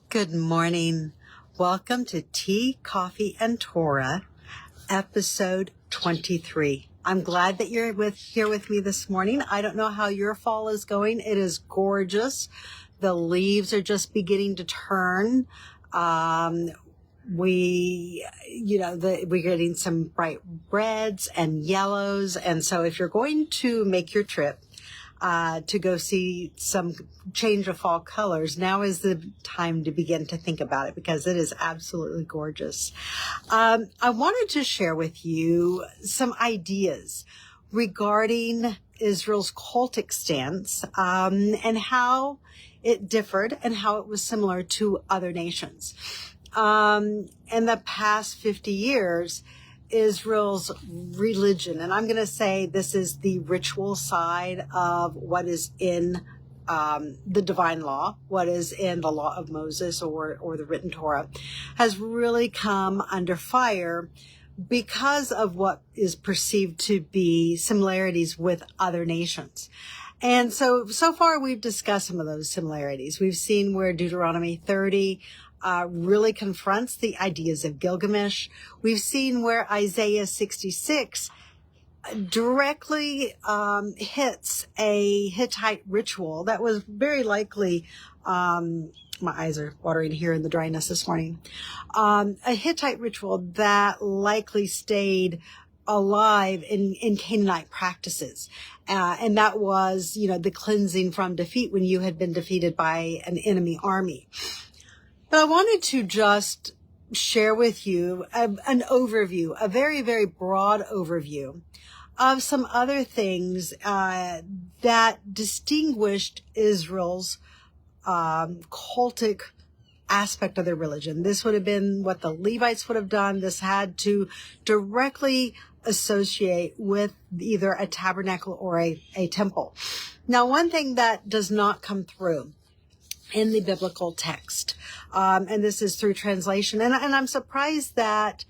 Good morning. Welcome to Tea, Coffee, and Torah, episode 23. I'm glad that you're here with me this morning. I don't know how your fall is going. It is gorgeous. The leaves are just beginning to turn. We're getting some bright reds and yellows. And so if you're going to make your trip, to go see some change of fall colors, now is the time to begin to think about it because it is absolutely gorgeous. I wanted to share with you some ideas regarding Israel's cultic stance, and how it differed and how it was similar to other nations. In the past 50 years, Israel's religion, and I'm going to say this is the ritual side of what is in the divine law, what is in the law of Moses or the written Torah, has really come under fire because of what is perceived to be similarities with other nations. And so far we've discussed some of those similarities. We've seen where Deuteronomy 30 really confronts the ideas of Gilgamesh. We've seen where Isaiah 66 directly hits a Hittite ritual that was very likely, my eyes are watering here in the dryness this morning, a Hittite ritual that likely stayed alive in Canaanite practices. And that was, the cleansing from defeat when you had been defeated by an enemy army. But I wanted to just share with you an overview, a very, very broad overview of some other things that distinguished Israel's cultic aspect of their religion. This would have been what the Levites would have done. This had to directly associate with either a tabernacle or a temple. Now, one thing that does not come through in the biblical text, and this is through translation, and I'm surprised that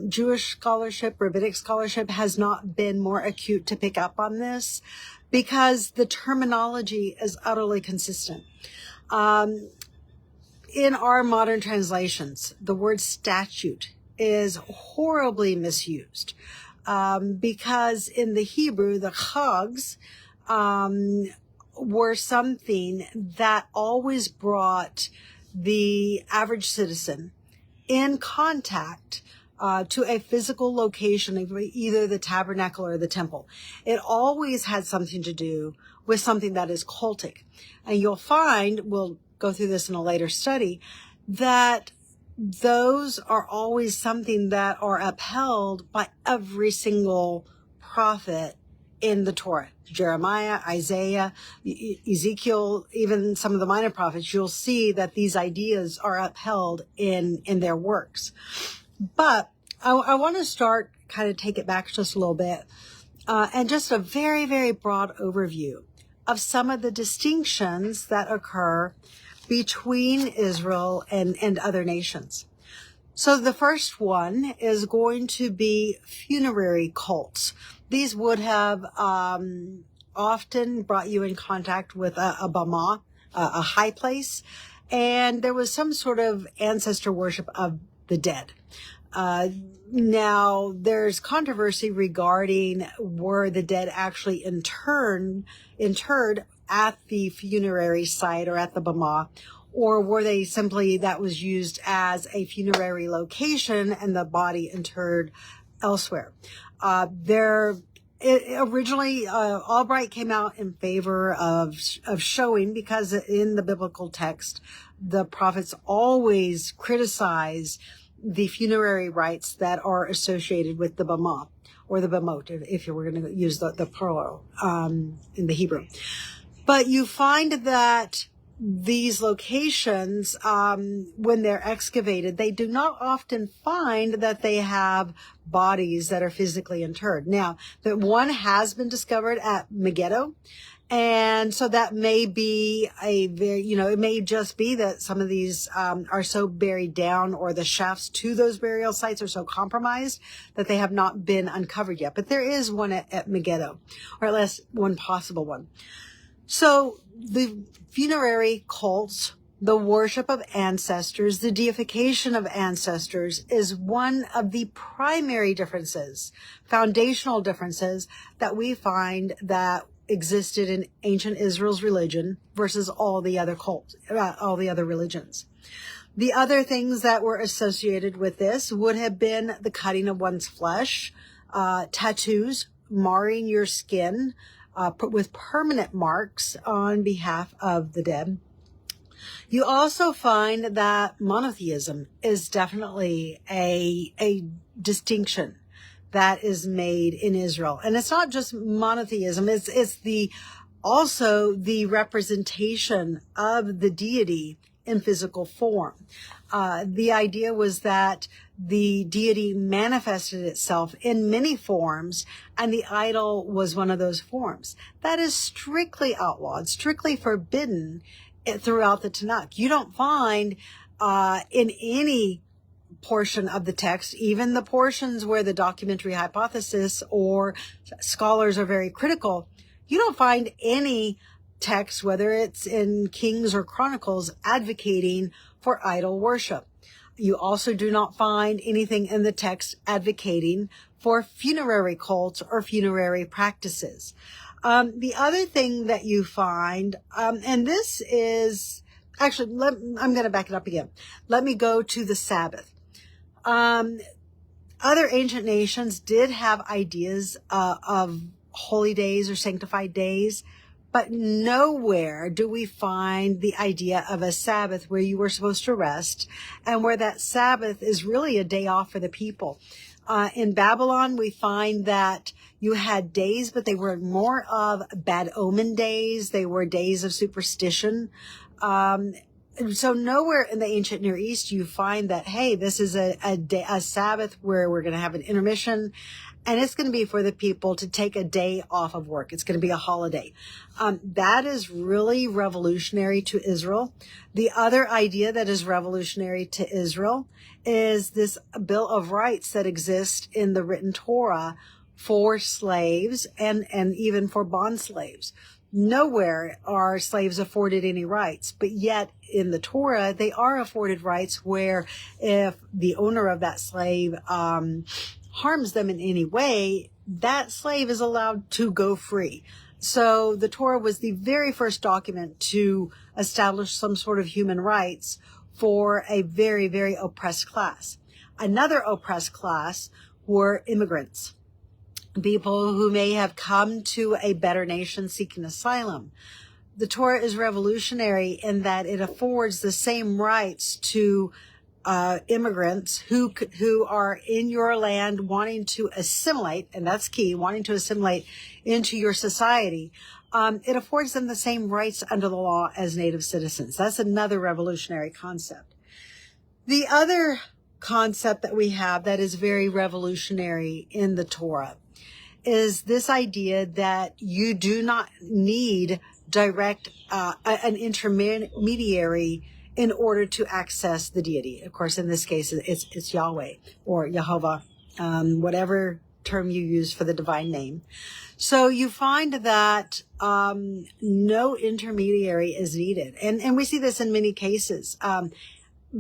Jewish scholarship, rabbinic scholarship has not been more acute to pick up on this, because the terminology is utterly consistent. In our modern translations, the word statute is horribly misused, because in the Hebrew, the chags were something that always brought the average citizen in contact to a physical location of either the tabernacle or the temple. It always had something to do with something that is cultic. And you'll find, we'll go through this in a later study, that those are always something that are upheld by every single prophet in the Torah. Jeremiah, Isaiah, Ezekiel, even some of the minor prophets, you'll see that these ideas are upheld in their works. But I want to start, kind of take it back just a little bit, and just a very, very broad overview of some of the distinctions that occur between Israel and other nations. So the first one is going to be funerary cults. These would have often brought you in contact with a bama, a high place, and there was some sort of ancestor worship of the dead. Now, there's controversy regarding were the dead actually interred at the funerary site or at the bama, or were they simply, that was used as a funerary location and the body interred elsewhere. Originally, Albright came out in favor of showing, because in the biblical text, the prophets always criticize the funerary rites that are associated with the bama, or the bamot, if you were going to use the plural in the Hebrew. But you find that these locations, when they're excavated, they do not often find that they have bodies that are physically interred. Now, that one has been discovered at Megiddo, and so that may be it may just be that some of these are so buried down, or the shafts to those burial sites are so compromised that they have not been uncovered yet. But there is one at Megiddo, or at least one possible one. So the funerary cults The worship of ancestors, the deification of ancestors, is one of the primary differences, foundational differences that we find that existed in ancient Israel's religion versus all the other religions. The other things that were associated with this would have been the cutting of one's flesh, tattoos, marring your skin with permanent marks on behalf of the dead. You also find that monotheism is definitely a distinction that is made in Israel. And it's not just monotheism, it's also the representation of the deity in physical form. The idea was that the deity manifested itself in many forms, and the idol was one of those forms. That is strictly outlawed, strictly forbidden throughout the Tanakh. You don't find in any portion of the text, even the portions where the documentary hypothesis or scholars are very critical, you don't find any text, whether it's in Kings or Chronicles, advocating for idol worship. You also do not find anything in the text advocating for funerary cults or funerary practices. The other thing that you find, and this is actually, I'm going to back it up again. Let me go to the Sabbath. Other ancient nations did have ideas of holy days or sanctified days, but nowhere do we find the idea of a Sabbath where you were supposed to rest and where that Sabbath is really a day off for the people. In Babylon, we find that you had days, but they were more of bad omen days. They were days of superstition. So nowhere in the ancient Near East you find that, hey, this is a Sabbath where we're going to have an intermission, and it's going to be for the people to take a day off of work. It's going to be a holiday. That is really revolutionary to Israel. The other idea that is revolutionary to Israel is this Bill of Rights that exists in the written Torah for slaves and even for bond slaves. Nowhere are slaves afforded any rights, but yet in the Torah, they are afforded rights where if the owner of that slave harms them in any way, that slave is allowed to go free. So the Torah was the very first document to establish some sort of human rights for a very, very oppressed class. Another oppressed class were immigrants. People who may have come to a better nation seeking asylum. The Torah is revolutionary in that it affords the same rights to immigrants who are in your land wanting to assimilate, and that's key, wanting to assimilate into your society. It affords them the same rights under the law as native citizens. That's another revolutionary concept. The other concept that we have that is very revolutionary in the Torah is this idea that you do not need direct an intermediary in order to access the deity. Of course, in this case, it's Yahweh or Jehovah, whatever term you use for the divine name. So you find that no intermediary is needed. And we see this in many cases.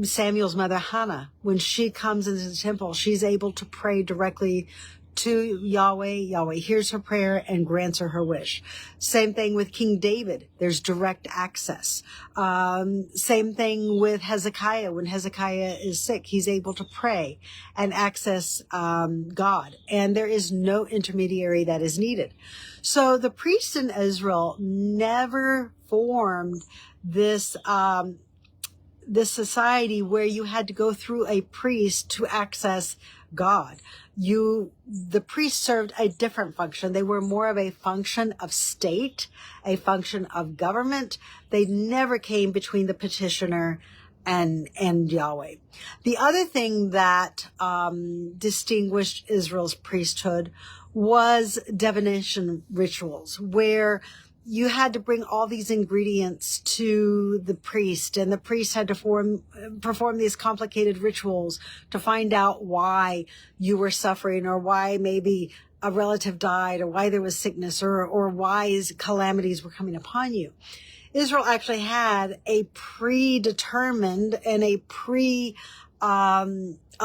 Samuel's mother, Hannah, when she comes into the temple, she's able to pray directly to Yahweh. Yahweh hears her prayer and grants her wish. Same thing with King David. There's direct access. Same thing with Hezekiah. When Hezekiah is sick, he's able to pray and access God. And there is no intermediary that is needed. So the priests in Israel never formed this society where you had to go through a priest to access God. The priests served a different function. They were more of a function of state, a function of government. They never came between the petitioner and Yahweh. The other thing that distinguished Israel's priesthood was divination rituals, where you had to bring all these ingredients to the priest, and the priest had to perform these complicated rituals to find out why you were suffering, or why maybe a relative died, or why there was sickness, or why calamities were coming upon you. Israel actually had a predetermined and a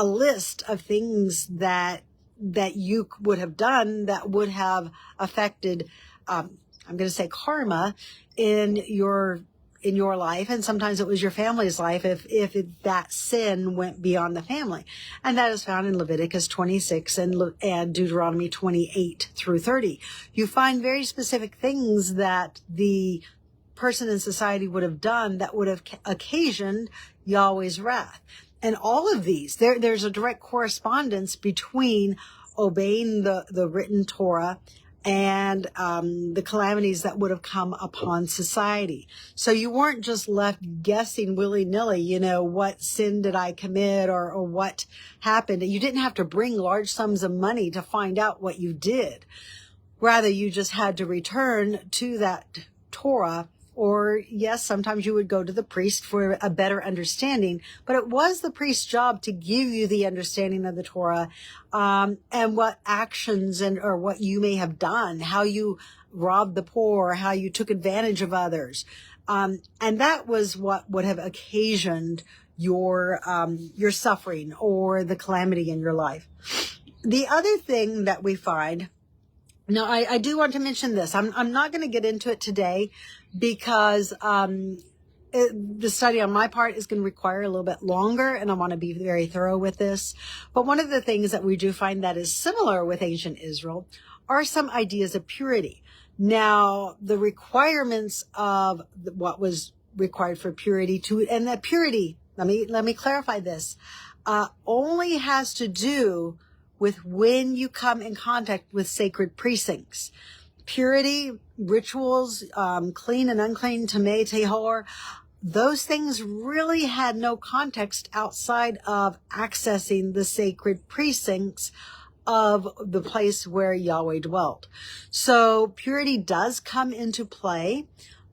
list of things that you would have done that would have affected, I'm going to say karma in your life. And sometimes it was your family's life if that sin went beyond the family. And that is found in Leviticus 26 and Deuteronomy 28 through 30. You find very specific things that the person in society would have done that would have occasioned Yahweh's wrath. And all of these, there's a direct correspondence between obeying the written Torah and the calamities that would have come upon society. So you weren't just left guessing willy-nilly, what sin did I commit or what happened. You didn't have to bring large sums of money to find out what you did. Rather, you just had to return to that Torah. Or yes, sometimes you would go to the priest for a better understanding, but it was the priest's job to give you the understanding of the Torah, and what actions or what you may have done, how you robbed the poor, how you took advantage of others. And that was what would have occasioned your suffering or the calamity in your life. The other thing that we find, now I do want to mention this. I'm not going to get into it today, because the study on my part is going to require a little bit longer, and I want to be very thorough with this. But one of the things that we do find that is similar with ancient Israel are some ideas of purity. Now, the requirements of what was required for purity and that purity, let me clarify this, only has to do with when you come in contact with sacred precincts. Purity, rituals, clean and unclean, tamei, tahor, those things really had no context outside of accessing the sacred precincts of the place where Yahweh dwelt. So purity does come into play,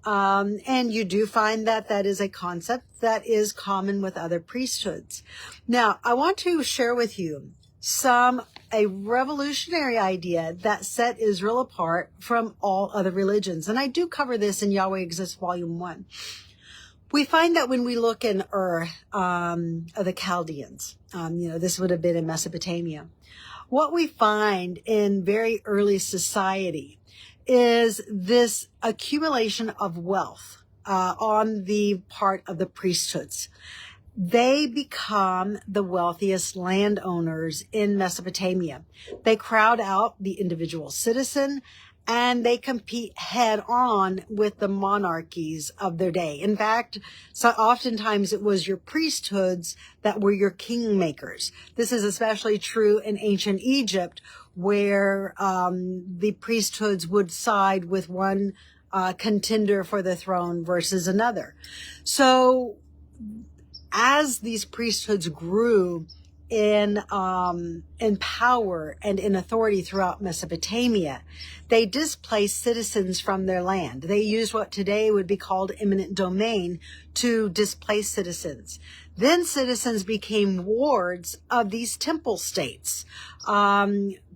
and you do find that is a concept that is common with other priesthoods. Now, I want to share with you a revolutionary idea that set Israel apart from all other religions. And I do cover this in Yahweh Exists Volume 1. We find that when we look in of the Chaldeans, this would have been in Mesopotamia. What we find in very early society is this accumulation of wealth on the part of the priesthoods. They become the wealthiest landowners in Mesopotamia. They crowd out the individual citizen, and they compete head on with the monarchies of their day. In fact, so oftentimes it was your priesthoods that were your kingmakers. This is especially true in ancient Egypt, where the priesthoods would side with one contender for the throne versus another. So as these priesthoods grew in power and in authority throughout Mesopotamia, they displaced citizens from their land. They used what today would be called eminent domain to displace citizens. Then citizens became wards of these temple states.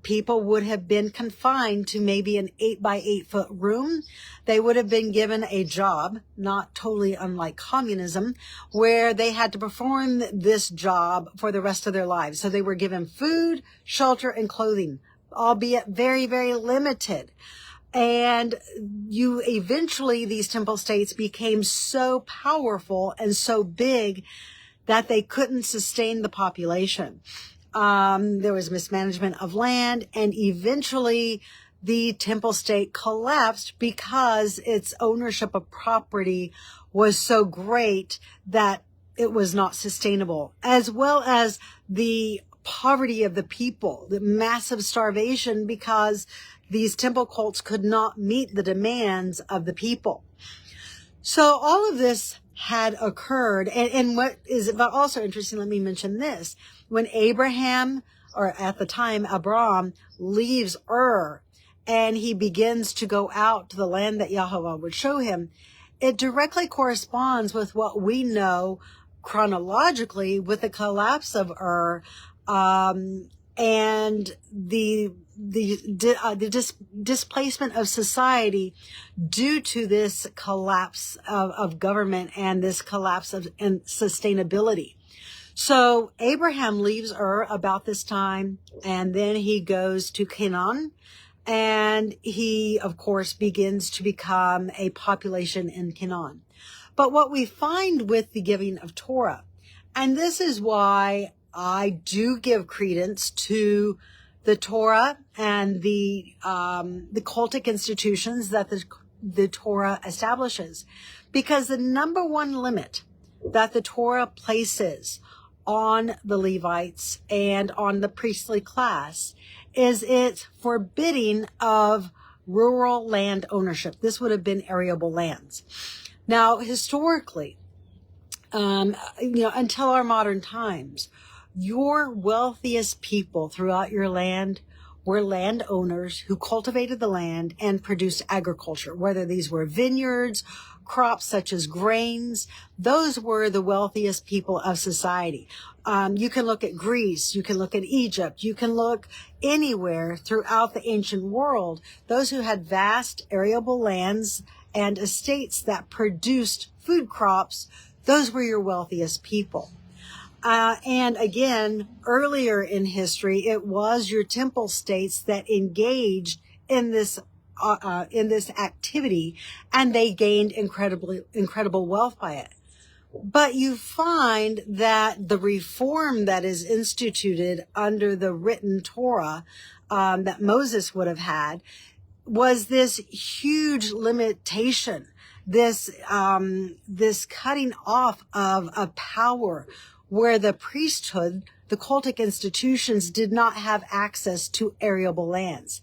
People would have been confined to maybe an 8-by-8 foot room. They would have been given a job, not totally unlike communism, where they had to perform this job for the rest of their lives. So they were given food, shelter, and clothing, albeit very, very limited. And eventually these temple states became so powerful and so big that they couldn't sustain the population. There was mismanagement of land, and eventually the temple state collapsed because its ownership of property was so great that it was not sustainable, as well as the poverty of the people, the massive starvation, because these temple cults could not meet the demands of the people. So all of this had occurred. And what is also interesting, let me mention this. When Abraham, or at the time Abram, leaves Ur and he begins to go out to the land that Yahweh would show him, it directly corresponds with what we know chronologically with the collapse of Ur, and the displacement of society due to this collapse of government and this collapse of sustainability. So Abraham leaves Ur about this time, and then he goes to Canaan, and he, of course, begins to become a population in Canaan. But what we find with the giving of Torah, and this is why I do give credence to the Torah and the cultic institutions that the Torah establishes, because the number one limit that the Torah places on the Levites and on the priestly class is its forbidding of rural land ownership. This would have been arable lands. Now, historically, until our modern times, your wealthiest people throughout your land were landowners who cultivated the land and produced agriculture, whether these were vineyards, crops such as grains. Those were the wealthiest people of society. You can look at Greece, you can look at Egypt, you can look anywhere throughout the ancient world. Those who had vast arable lands and estates that produced food crops, those were your wealthiest people. And again, earlier in history, it was your temple states that engaged in this activity, and they gained incredible wealth by it. But you find that the reform that is instituted under the written Torah that Moses would have had was this huge limitation, this cutting off of a power where the priesthood, the cultic institutions, did not have access to arable lands.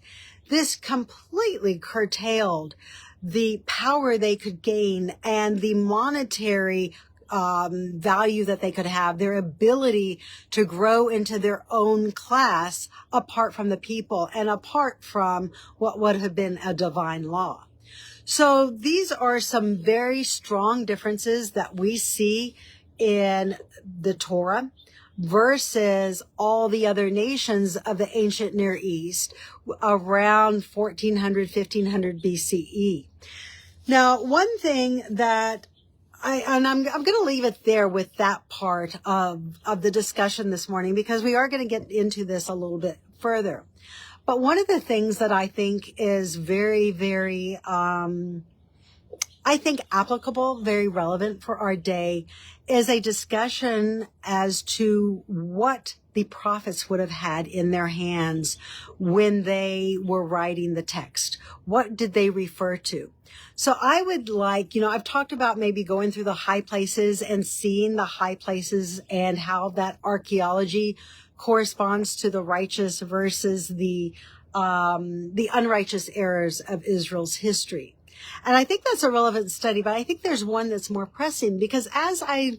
This completely curtailed the power they could gain and the monetary value that they could have, their ability to grow into their own class apart from the people and apart from what would have been a divine law. So these are some very strong differences that we see in the Torah versus all the other nations of the ancient Near East around 1400, 1500 BCE. Now, one thing that I'm going to leave it there with that part of the discussion this morning, because we are going to get into this a little bit further. But one of the things that I think is very, very, applicable, very relevant for our day is a discussion as to what the prophets would have had in their hands when they were writing the text. What did they refer to? So I would like, I've talked about maybe going through the high places and seeing the high places and how that archaeology corresponds to the righteous versus the unrighteous eras of Israel's history. And I think that's a relevant study, but I think there's one that's more pressing, because as I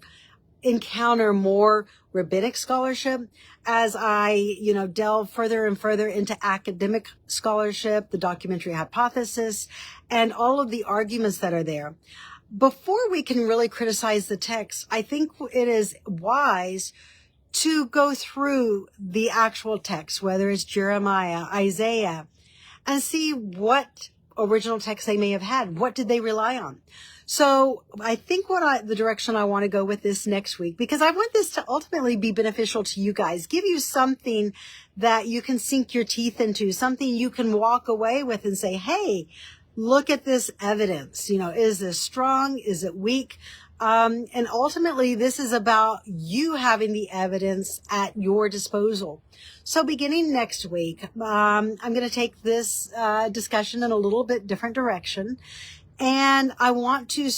encounter more rabbinic scholarship, as I, delve further and further into academic scholarship, the documentary hypothesis, and all of the arguments that are there, before we can really criticize the text, I think it is wise to go through the actual text, whether it's Jeremiah, Isaiah, and see what original text they may have had. What did they rely on? So I think the direction I want to go with this next week, because I want this to ultimately be beneficial to you guys, give you something that you can sink your teeth into, something you can walk away with and say, hey, look at this evidence. Is this strong? Is it weak? And ultimately, this is about you having the evidence at your disposal. So beginning next week, I'm going to take this discussion in a little bit different direction. And I want to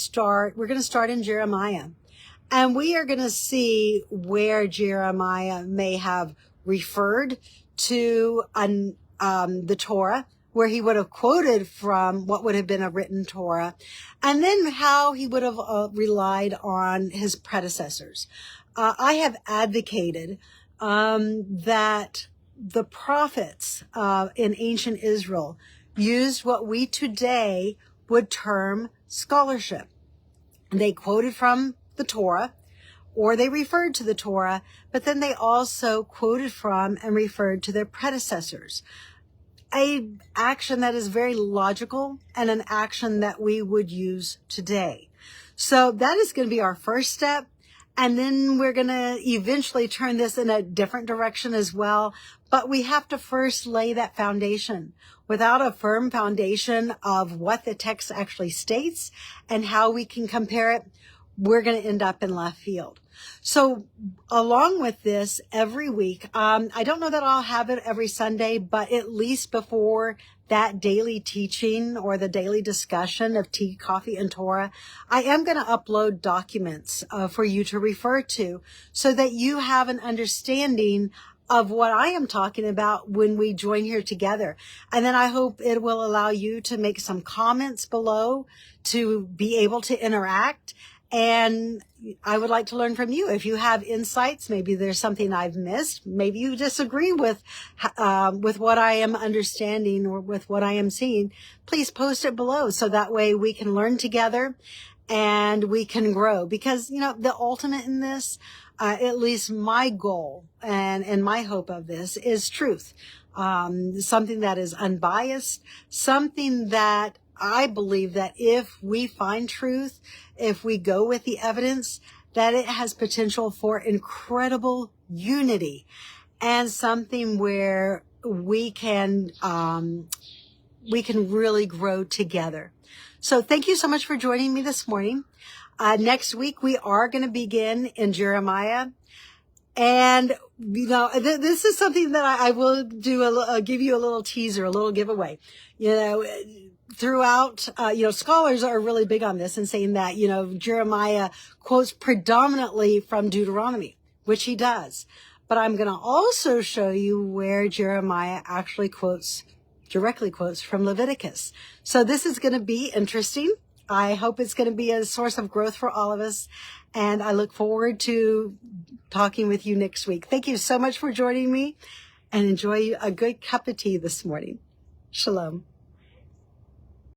we're going to start in Jeremiah. And we are going to see where Jeremiah may have referred to the Torah, where he would have quoted from what would have been a written Torah, and then how he would have relied on his predecessors. I have advocated that the prophets in ancient Israel used what we today would term scholarship. They quoted from the Torah, or they referred to the Torah, but then they also quoted from and referred to their predecessors. a action that is very logical and an action that we would use today. So that is going to be our first step. And then we're going to eventually turn this in a different direction as well. But we have to first lay that foundation. Without a firm foundation of what the text actually states and how we can compare it, we're going to end up in left field. So along with this, every week, I don't know that I'll have it every Sunday, but at least before that daily teaching or the daily discussion of tea, coffee, and Torah, I am going to upload documents for you to refer to so that you have an understanding of what I am talking about when we join here together. And then I hope it will allow you to make some comments below to be able to interact. And I would like to learn from you. If you have insights, maybe there's something I've missed. Maybe you disagree with what I am understanding or with what I am seeing. Please post it below so that way we can learn together and we can grow. Because, you know, the ultimate in this, at least my goal and my hope of this is truth. Something that is unbiased, something that I believe that if we find truth, if we go with the evidence, that it has potential for incredible unity and something where we can really grow together. So thank you so much for joining me this morning. Next week, we are going to begin in Jeremiah. And, you know, this is something that I will do, give you a little teaser, a little giveaway. You know, throughout, scholars are really big on this and saying that, you know, Jeremiah quotes predominantly from Deuteronomy, which he does. But I'm going to also show you where Jeremiah actually directly quotes from Leviticus. So this is going to be interesting. I hope it's going to be a source of growth for all of us. And I look forward to talking with you next week. Thank you so much for joining me and enjoy a good cup of tea this morning. Shalom.